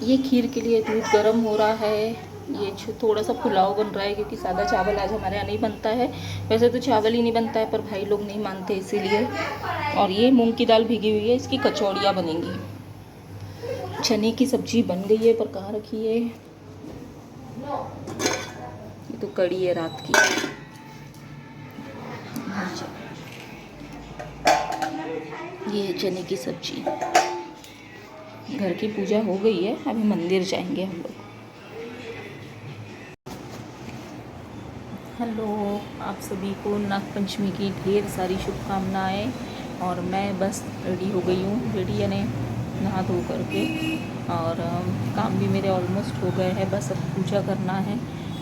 ये खीर के लिए दूध गर्म हो रहा है। ये थोड़ा सा पुलाव बन रहा है क्योंकि सादा चावल आज हमारे यहाँ नहीं बनता है। वैसे तो चावल ही नहीं बनता है पर भाई लोग नहीं मानते इसीलिए। और ये मूंग की दाल भीगी हुई है, इसकी कचौड़ियाँ बनेंगी। चने की सब्जी बन गई है पर कहाँ रखी है? ये तो कड़ी है रात की। ये है चने की सब्जी। घर की पूजा हो गई है, अभी मंदिर जाएंगे हम लोग। हेलो, आप सभी को नागपंचमी की ढेर सारी शुभकामनाएं। और मैं बस रेडी हो गई हूँ, रेडी यानी नहा धो करके। और काम भी मेरे ऑलमोस्ट हो गए हैं, बस अब पूजा करना है।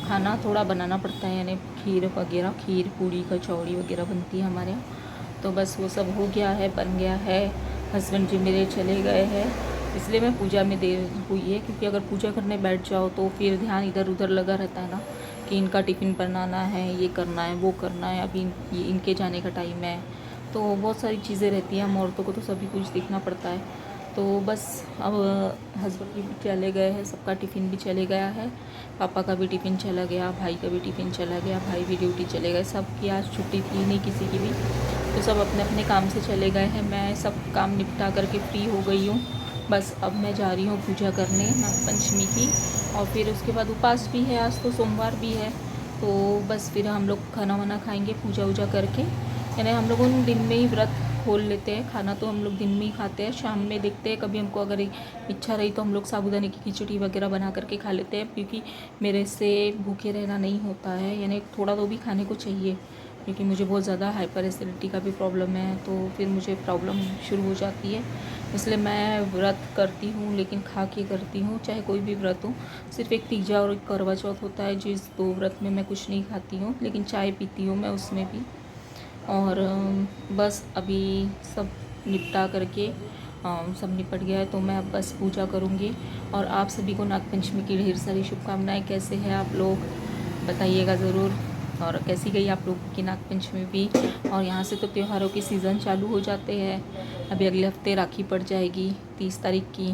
खाना थोड़ा बनाना पड़ता है, यानी खीर वगैरह, खीर पूड़ी कचौड़ी वगैरह बनती है हमारे यहाँ। तो बस वो सब हो गया है, बन गया है। हस्बैंड जी मेरे चले गए हैं, इसलिए मैं पूजा में देर हुई है। क्योंकि अगर पूजा करने बैठ जाओ तो फिर ध्यान इधर उधर लगा रहता है ना, कि इनका टिफ़िन बनाना है, ये करना है, वो करना है, अभी ये इनके जाने का टाइम है। तो बहुत सारी चीज़ें रहती हैं, हम औरतों को तो सभी कुछ देखना पड़ता है। तो बस अब हस्बैंड भी चले गए हैं, सबका टिफ़िन भी चले गया है। पापा का भी टिफ़िन चला गया, भाई का भी टिफ़िन चला गया, भाई भी ड्यूटी चले गए। सबकी आज छुट्टी थी नहीं किसी की भी, तो सब अपने अपने काम से चले गए हैं। मैं सब काम निपटा करके फ्री हो गई हूँ। बस अब मैं जा रही हूँ पूजा करने नागपंचमी की। और फिर उसके बाद उपास भी है, आज तो सोमवार भी है। तो बस फिर हम लोग खाना वाना खाएंगे पूजा वूजा करके। यानी हम लोग उन दिन में ही व्रत खोल लेते हैं। खाना तो हम लोग दिन में ही खाते हैं, शाम में देखते हैं कभी हमको अगर इच्छा रही तो हम लोग साबूदाने की खिचड़ी वगैरह बना करके खा लेते हैं। क्योंकि मेरे से भूखे रहना नहीं होता है, यानी थोड़ा तो भी खाने को चाहिए। क्योंकि मुझे बहुत ज़्यादा हाइपर एसिडिटी का भी प्रॉब्लम है, तो फिर मुझे प्रॉब्लम शुरू हो जाती है। इसलिए मैं व्रत करती हूँ, लेकिन खा के करती हूँ, चाहे कोई भी व्रत हो। सिर्फ एक तीजा और एक करवा चौथ होता है, जिस 2 व्रत में मैं कुछ नहीं खाती हूँ, लेकिन चाय पीती हूँ मैं उसमें भी। और बस अभी सब निपटा करके सब निपट गया है, तो मैं अब बस पूजा करूँगी। और आप सभी को नागपंचमी की ढेर सारी शुभकामनाएं। कैसे हैं आप लोग, बताइएगा ज़रूर। और कैसी गई आप लोगों की नागपंचमी भी। और यहाँ से तो त्योहारों के सीज़न चालू हो जाते हैं। अभी अगले हफ्ते राखी पड़ जाएगी 30 तारीख की।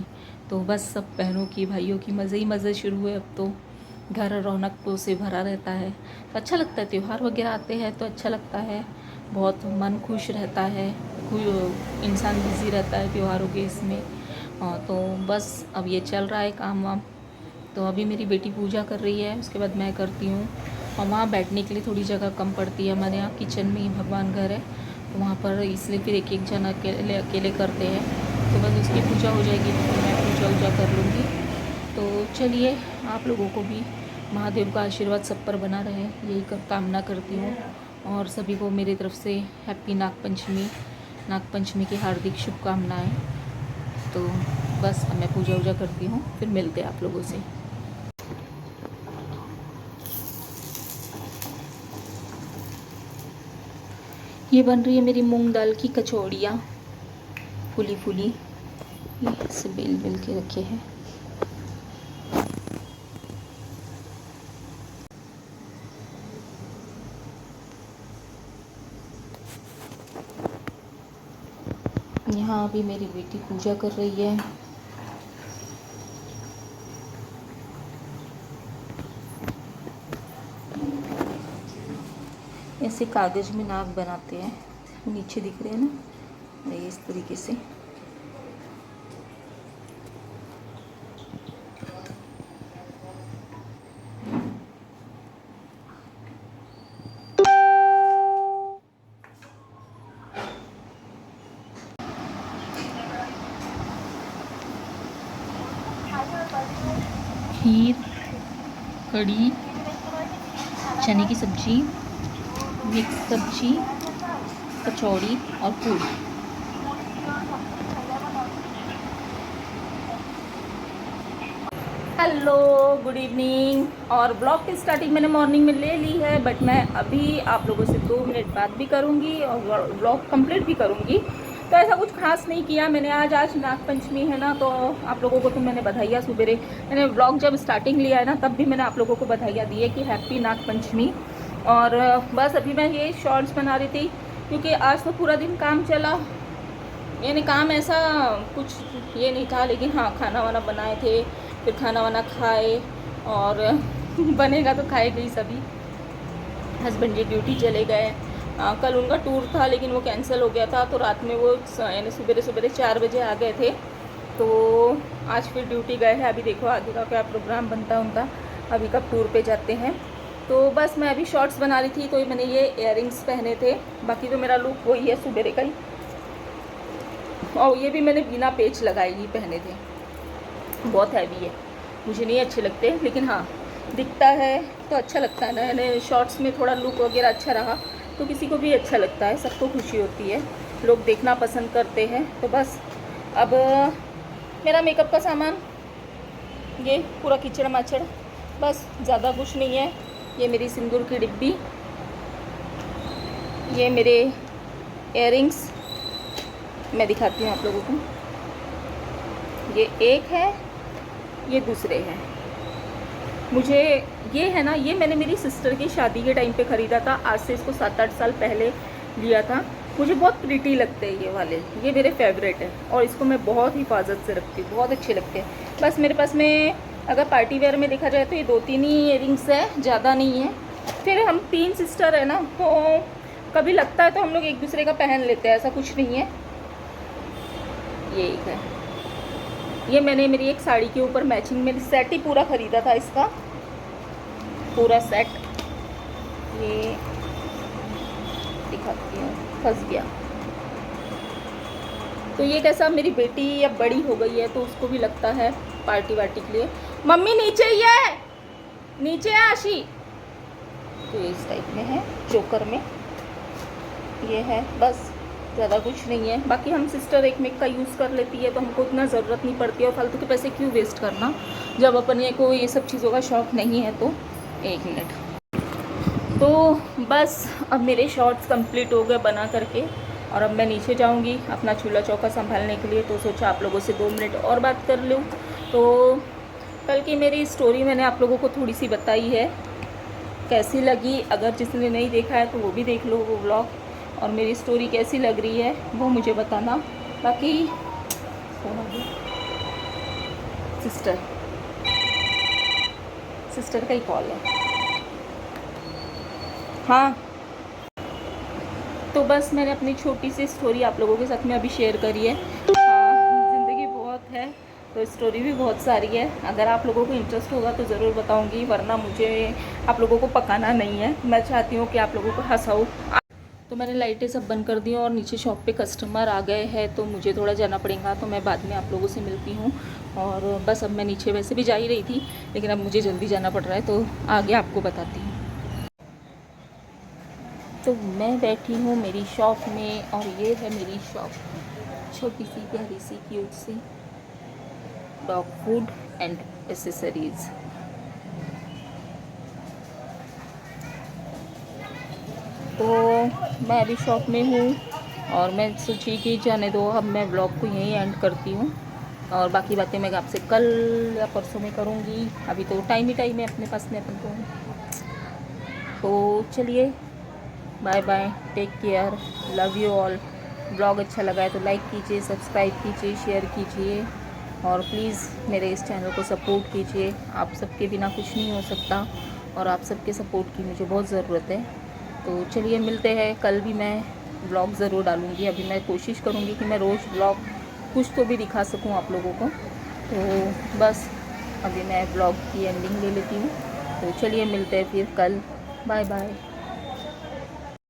तो बस सब बहनों की भाइयों की मज़े ही मज़े शुरू हुए। अब तो घर रौनकों से भरा रहता है, तो अच्छा लगता है। त्यौहार वगैरह आते हैं तो अच्छा लगता है, बहुत मन खुश रहता है। इंसान बिज़ी रहता है त्योहारों के इसमें। तो बस अब ये चल रहा है काम वाम। तो अभी मेरी बेटी पूजा कर रही है, उसके बाद मैं करती हूँ। और वहाँ बैठने के लिए थोड़ी जगह कम पड़ती है, हमारे यहाँ किचन में ही भगवान घर है, तो वहाँ पर इसलिए फिर एक एक जन अकेले करते हैं। तो बस उसकी पूजा हो जाएगी तो फिर मैं पूजा वूजा कर लूँगी। तो चलिए, आप लोगों को भी महादेव का आशीर्वाद सब पर बना रहे, यही कामना करती हूँ। और सभी को मेरी तरफ से हैप्पी नागपंचमी की हार्दिक शुभकामनाएँ। तो बस अब मैं पूजा वूजा करती हूँ, फिर मिलते हैं आप लोगों से। ये बन रही है मेरी मूंग दाल की कचौड़ियाँ, फूली फूली। ये ऐसे बेल बेल के रखे हैं। यहाँ अभी मेरी बेटी पूजा कर रही है। ऐसे कागज़ में नाग बनाते हैं, नीचे दिख रहे हैं ना, ये इस तरीके से। खीर, कड़ी, चने की सब्जी, मिक्स सब्जी, कचौड़ी और पूरी। Hello, good evening. और ब्लॉग की स्टार्टिंग मैंने मॉर्निंग में ले ली है, बट मैं अभी आप लोगों से 2 मिनट बात भी करूंगी और ब्लॉग कंप्लीट भी करूंगी। तो ऐसा कुछ खास नहीं किया मैंने आज नागपंचमी है ना, तो आप लोगों को तो मैंने बधाइयाँ सुबेरे, मैंने ब्लॉग जब स्टार्टिंग लिया है ना तब भी मैंने आप लोगों को बधाइयाँ दी है कि हैप्पी नागपंचमी। और बस अभी मैं ये शॉर्ट्स बना रही थी, क्योंकि आज तो पूरा दिन काम चला। यानी काम ऐसा कुछ ये नहीं था, लेकिन हाँ खाना वाना बनाए थे, फिर खाना वाना खाए और बनेगा तो खाएगा ही सभी। हस्बैंड जी ड्यूटी चले गए। कल उनका टूर था लेकिन वो कैंसिल हो गया था, तो रात में वो यानी सवेरे सवेरे 4 बजे आ गए थे, तो आज फिर ड्यूटी गए हैं। अभी देखो आगे का क्या प्रोग्राम बनता है उनका, अभी कब टूर पे जाते हैं। तो बस मैं अभी शॉर्ट्स बना रही थी, तो मैंने ये इयररिंग्स पहने थे। बाकी तो मेरा लुक वही है सवेरे का ही, और ये भी मैंने बिना पेच लगाए ही पहने थे। बहुत हैवी है, मुझे नहीं अच्छे लगते, लेकिन हाँ दिखता है तो अच्छा लगता है ना, यानी शॉर्ट्स में थोड़ा लुक वगैरह अच्छा रहा तो किसी को भी अच्छा लगता है, सबको खुशी होती है, लोग देखना पसंद करते हैं। तो बस अब मेरा मेकअप का सामान ये पूरा कीचड़ माचड़, बस ज़्यादा कुछ नहीं है। ये मेरी सिंदूर की डिब्बी, ये मेरे इयररिंग्स मैं दिखाती हूँ आप लोगों को। ये एक है, ये दूसरे हैं। मुझे ये है ना, ये मैंने मेरी सिस्टर की शादी के टाइम पे ख़रीदा था, आज से इसको 7-8 साल पहले लिया था। मुझे बहुत प्रिटी लगते हैं ये वाले, ये मेरे फेवरेट है और इसको मैं बहुत हिफाजत से रखती हूँ, बहुत अच्छे लगते हैं। बस मेरे पास में अगर पार्टी वेयर में देखा जाए तो ये 2-3 ही इयररिंग्स है, ज़्यादा नहीं है। फिर हम 3 सिस्टर है ना, तो कभी लगता है तो हम लोग एक दूसरे का पहन लेते हैं, ऐसा कुछ नहीं है। ये एक है, ये मैंने मेरी एक साड़ी के ऊपर मैचिंग में सेट ही पूरा ख़रीदा था, इसका पूरा सेट। ये दिखाती हूँ, फंस गया। तो ये कैसा, मेरी बेटी अब बड़ी हो गई है तो उसको भी लगता है पार्टी वार्टी के लिए। मम्मी नीचे ही है, नीचे है आशी। तो ये इस टाइप में है, चोकर में ये है, बस ज़्यादा कुछ नहीं है। बाकी हम सिस्टर एक मेक का यूज़ कर लेती है तो हमको इतना ज़रूरत नहीं पड़ती है, और फालतू के पैसे क्यों वेस्ट करना जब अपने को ये सब चीज़ों का शौक़ नहीं है। तो 1 मिनट। तो बस अब मेरे शॉर्ट्स कंप्लीट हो गए बना करके, और अब मैं नीचे जाऊंगी अपना चूल्हा चौका संभालने के लिए। तो सोचा आप लोगों से 2 मिनट और बात कर लूँ। तो कल की मेरी स्टोरी मैंने आप लोगों को थोड़ी सी बताई है, कैसी लगी अगर जिसने नहीं देखा है तो वो भी देख लो वो व्लॉग, और मेरी स्टोरी कैसी लग रही है वो मुझे बताना। बाकी सिस्टर का ही कॉल है। हाँ, तो बस मैंने अपनी छोटी सी स्टोरी आप लोगों के साथ में अभी शेयर करी है। ज़िंदगी बहुत है तो स्टोरी भी बहुत सारी है, अगर आप लोगों को इंटरेस्ट होगा तो ज़रूर बताऊंगी, वरना मुझे आप लोगों को पकाना नहीं है। मैं चाहती हूँ कि आप लोगों को हंसाऊँ। तो मैंने लाइटें सब बंद कर दी और नीचे शॉप पे कस्टमर आ गए हैं, तो मुझे थोड़ा जाना पड़ेगा, तो मैं बाद में आप लोगों से मिलती हूँ। और बस अब मैं नीचे वैसे भी जा ही रही थी, लेकिन अब मुझे जल्दी जाना पड़ रहा है, तो आगे आपको बताती हूँ। तो मैं बैठी हूँ मेरी शॉप में, और ये है मेरी शॉप, छोटी सी प्यारी सी क्यूट सी डॉग फूड एंड एसेसरीज़। तो मैं अभी शॉप में हूँ और मैं सोची कि जाने दो, अब मैं ब्लॉग को यहीं एंड करती हूँ, और बाकी बातें मैं आपसे कल या परसों में करूँगी। अभी तो टाइम ही टाइम है अपने पास में अपन को। तो चलिए, bye bye, take care, love you all. Blog अच्छा लगा है तो लाइक कीजिए, सब्सक्राइब कीजिए, शेयर कीजिए, और प्लीज़ मेरे इस चैनल को सपोर्ट कीजिए। आप सबके बिना कुछ नहीं हो सकता, और आप सबके सपोर्ट की मुझे बहुत ज़रूरत है। तो चलिए मिलते हैं, कल भी मैं ब्लॉग ज़रूर डालूँगी। अभी मैं कोशिश करूँगी कि मैं रोज़ ब्लॉग कुछ तो भी दिखा सकूँ आप लोगों को। तो बस अभी मैं ब्लॉग की एंडिंग ले लेती हूँ। तो चलिए मिलते हैं फिर कल, बाय बाय।